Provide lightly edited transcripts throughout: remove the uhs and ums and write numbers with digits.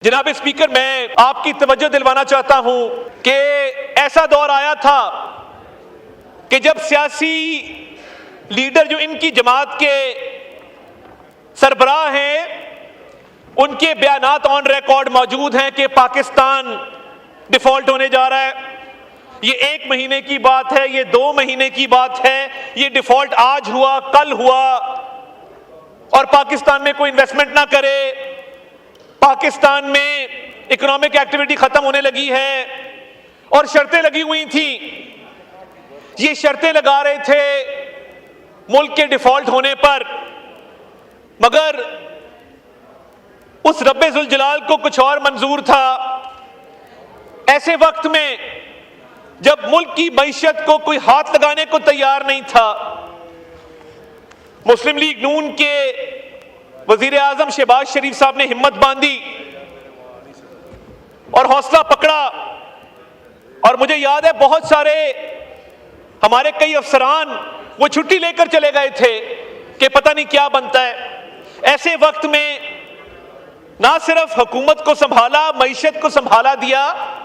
जनाब स्पीकर, मैं आपकी तवज्जो दिलवाना चाहता हूं कि ऐसा दौर आया था कि जब सियासी लीडर जो इनकी जमात के सरबराह हैं, उनके बयानात ऑन रिकॉर्ड मौजूद हैं कि पाकिस्तान डिफॉल्ट होने जा रहा है। ये 1 महीने की बात है, ये 2 महीने की बात है, ये डिफॉल्ट आज हुआ, कल हुआ, और पाकिस्तान में कोई इन्वेस्टमेंट ना करे, पाकिस्तान में इकोनॉमिक एक्टिविटी खत्म होने लगी है, और शर्तें लगी हुई थी। ये शर्तें लगा रहे थे मुल्क के डिफॉल्ट होने पर, मगर उस रब्बे जुल जलाल को कुछ और मंजूर था। ऐसे वक्त में जब मुल्क की मईशत को कोई हाथ लगाने को तैयार नहीं था, मुस्लिम लीग नून के वजीर आजम शहबाज शरीफ साहब ने हिम्मत बांधी और हौसला पकड़ा। और मुझे याद है बहुत सारे हमारे कई अफसरान वो छुट्टी लेकर चले गए थे कि पता नहीं क्या बनता है। ऐसे वक्त में ना सिर्फ हुकूमत को संभाला, मईशत को संभाला दिया,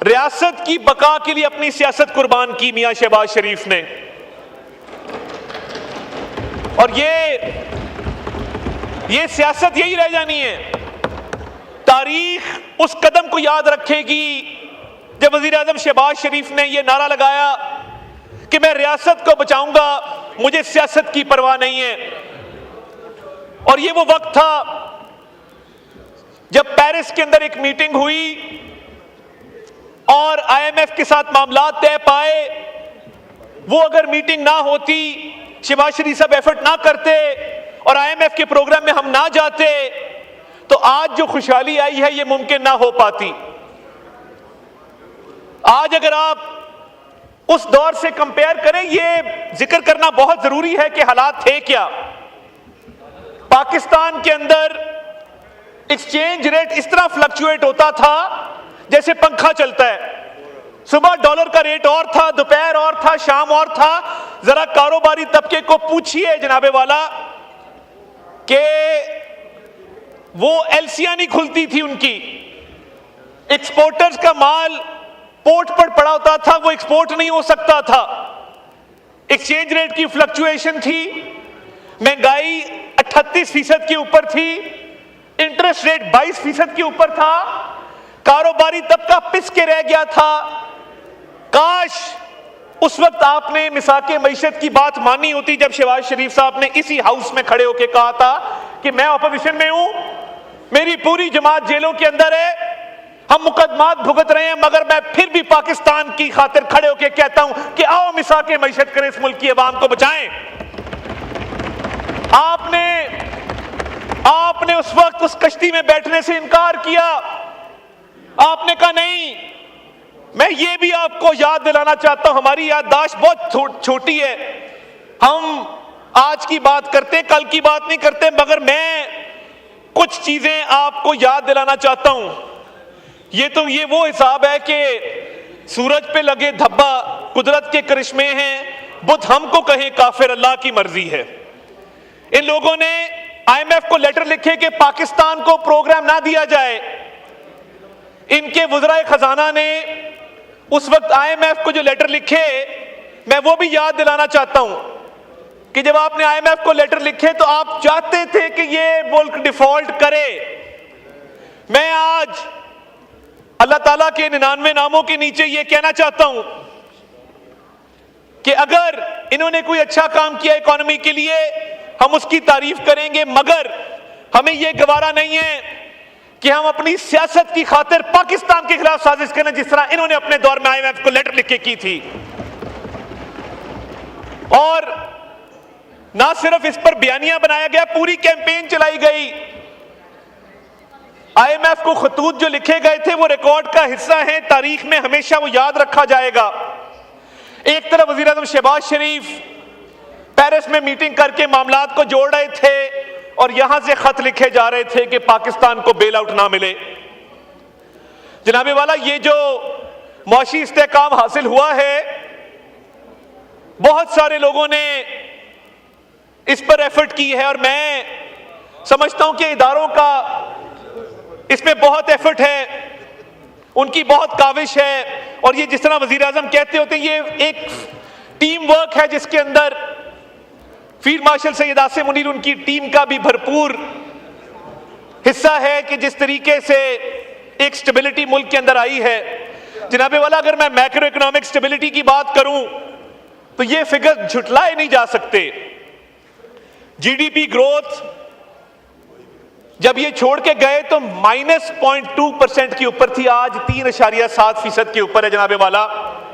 रियासत की बका के लिए अपनी सियासत कुर्बान की मियां शहबाज शरीफ ने। और ये सियासत यही रह जानी है। तारीख उस कदम को याद रखेगी जब वजीर आजम शहबाज शरीफ ने यह नारा लगाया कि मैं रियासत को बचाऊंगा, मुझे सियासत की परवाह नहीं है। और ये वो वक्त था जब पेरिस के अंदर एक मीटिंग हुई और IMF के साथ मामला तय पाए। वो अगर मीटिंग ना होती, शहबाज शरीफ साहब एफर्ट ना करते और IMF के प्रोग्राम में हम ना जाते, तो आज जो खुशहाली आई है ये मुमकिन ना हो पाती। आज अगर आप उस दौर से कंपेयर करें, ये जिक्र करना बहुत जरूरी है कि हालात थे क्या। पाकिस्तान के अंदर एक्सचेंज रेट इस तरह फ्लक्चुएट होता था जैसे पंखा चलता है। सुबह डॉलर का रेट और था, दोपहर और था, शाम और था। जरा कारोबारी तबके को पूछिए जनाबे वाला कि वो एलसियां नहीं खुलती थी उनकी। एक्सपोर्टर्स का माल पोर्ट पर पड़ा होता था, वो एक्सपोर्ट नहीं हो सकता था। एक्सचेंज रेट की फ्लक्चुएशन थी, महंगाई 38% के ऊपर थी, इंटरेस्ट रेट 22% के ऊपर था, कारोबारी तबका पिस के रह गया था। काश उस वक्त आपने मिसाके मईशत की बात मानी होती जब शहबाज शरीफ साहब ने इसी हाउस में खड़े होकर कहा था कि मैं अपोजिशन में हूं, मेरी पूरी जमात जेलों के अंदर है, हम मुकदमात भुगत रहे हैं, मगर मैं फिर भी पाकिस्तान की खातिर खड़े होकर कहता हूं कि आओ मिसाके मईशत करें, इस मुल्क की अवाम को बचाएं। आपने उस वक्त उस कश्ती में बैठने से इनकार किया। आपने कहा नहीं। मैं ये भी आपको याद दिलाना चाहता हूं, हमारी याददाश्त बहुत छोटी है, हम आज की बात करते, कल की बात नहीं करते, मगर मैं कुछ चीजें आपको याद दिलाना चाहता हूं। ये वो हिसाब है कि सूरज पे लगे धब्बा कुदरत के करिश्मे हैं, बुत हमको कहें काफिर अल्लाह की मर्जी है। इन लोगों ने IMF को लेटर लिखे कि पाकिस्तान को प्रोग्राम ना दिया जाए। इनके वज़राए खजाना ने उस वक्त IMF को जो लेटर लिखे, मैं वो भी याद दिलाना चाहता हूं कि जब आपने IMF को लेटर लिखे तो आप चाहते थे कि ये मुल्क डिफॉल्ट करे। मैं आज अल्लाह ताला के 99 नामों के नीचे ये कहना चाहता हूं कि अगर इन्होंने कोई अच्छा काम किया इकोनॉमी के लिए, हम उसकी तारीफ करेंगे, मगर हमें यह गवारा नहीं है कि हम अपनी सियासत की खातिर पाकिस्तान के खिलाफ साजिश करें, जिस तरह इन्होंने अपने दौर में IMF को लेटर लिख के की थी। और ना सिर्फ इस पर बयानिया बनाया गया, पूरी कैंपेन चलाई गई। IMF को खतूत जो लिखे गए थे वो रिकॉर्ड का हिस्सा है, तारीख में हमेशा वो याद रखा जाएगा। एक तरफ वजीर आजम शहबाज शरीफ पेरिस में मीटिंग करके मामलात को जोड़ रहे थे और यहां से खत लिखे जा रहे थे कि पाकिस्तान को बेल आउट ना मिले। जनाबे वाला, ये जो मौशी इस्तेहकाम हासिल हुआ है, बहुत सारे लोगों ने इस पर एफर्ट की है, और मैं समझता हूं कि इदारों का इसमें बहुत एफर्ट है, उनकी बहुत काविश है, और ये जिस तरह वजीर आजम कहते होते हैं, ये एक टीम वर्क है जिसके अंदर फील्ड मार्शल सैयद आसिम मुनीर उनकी टीम का भी भरपूर हिस्सा है कि जिस तरीके से एक स्टेबिलिटी मुल्क के अंदर आई है। जनाबे वाला, अगर मैं मैक्रो इकोनॉमिक स्टेबिलिटी की बात करूं तो ये फिगर झुटलाए नहीं जा सकते। जीडीपी ग्रोथ जब ये छोड़ के गए तो -0.2% के ऊपर थी, आज 3.7% के ऊपर है जनाबे वाला।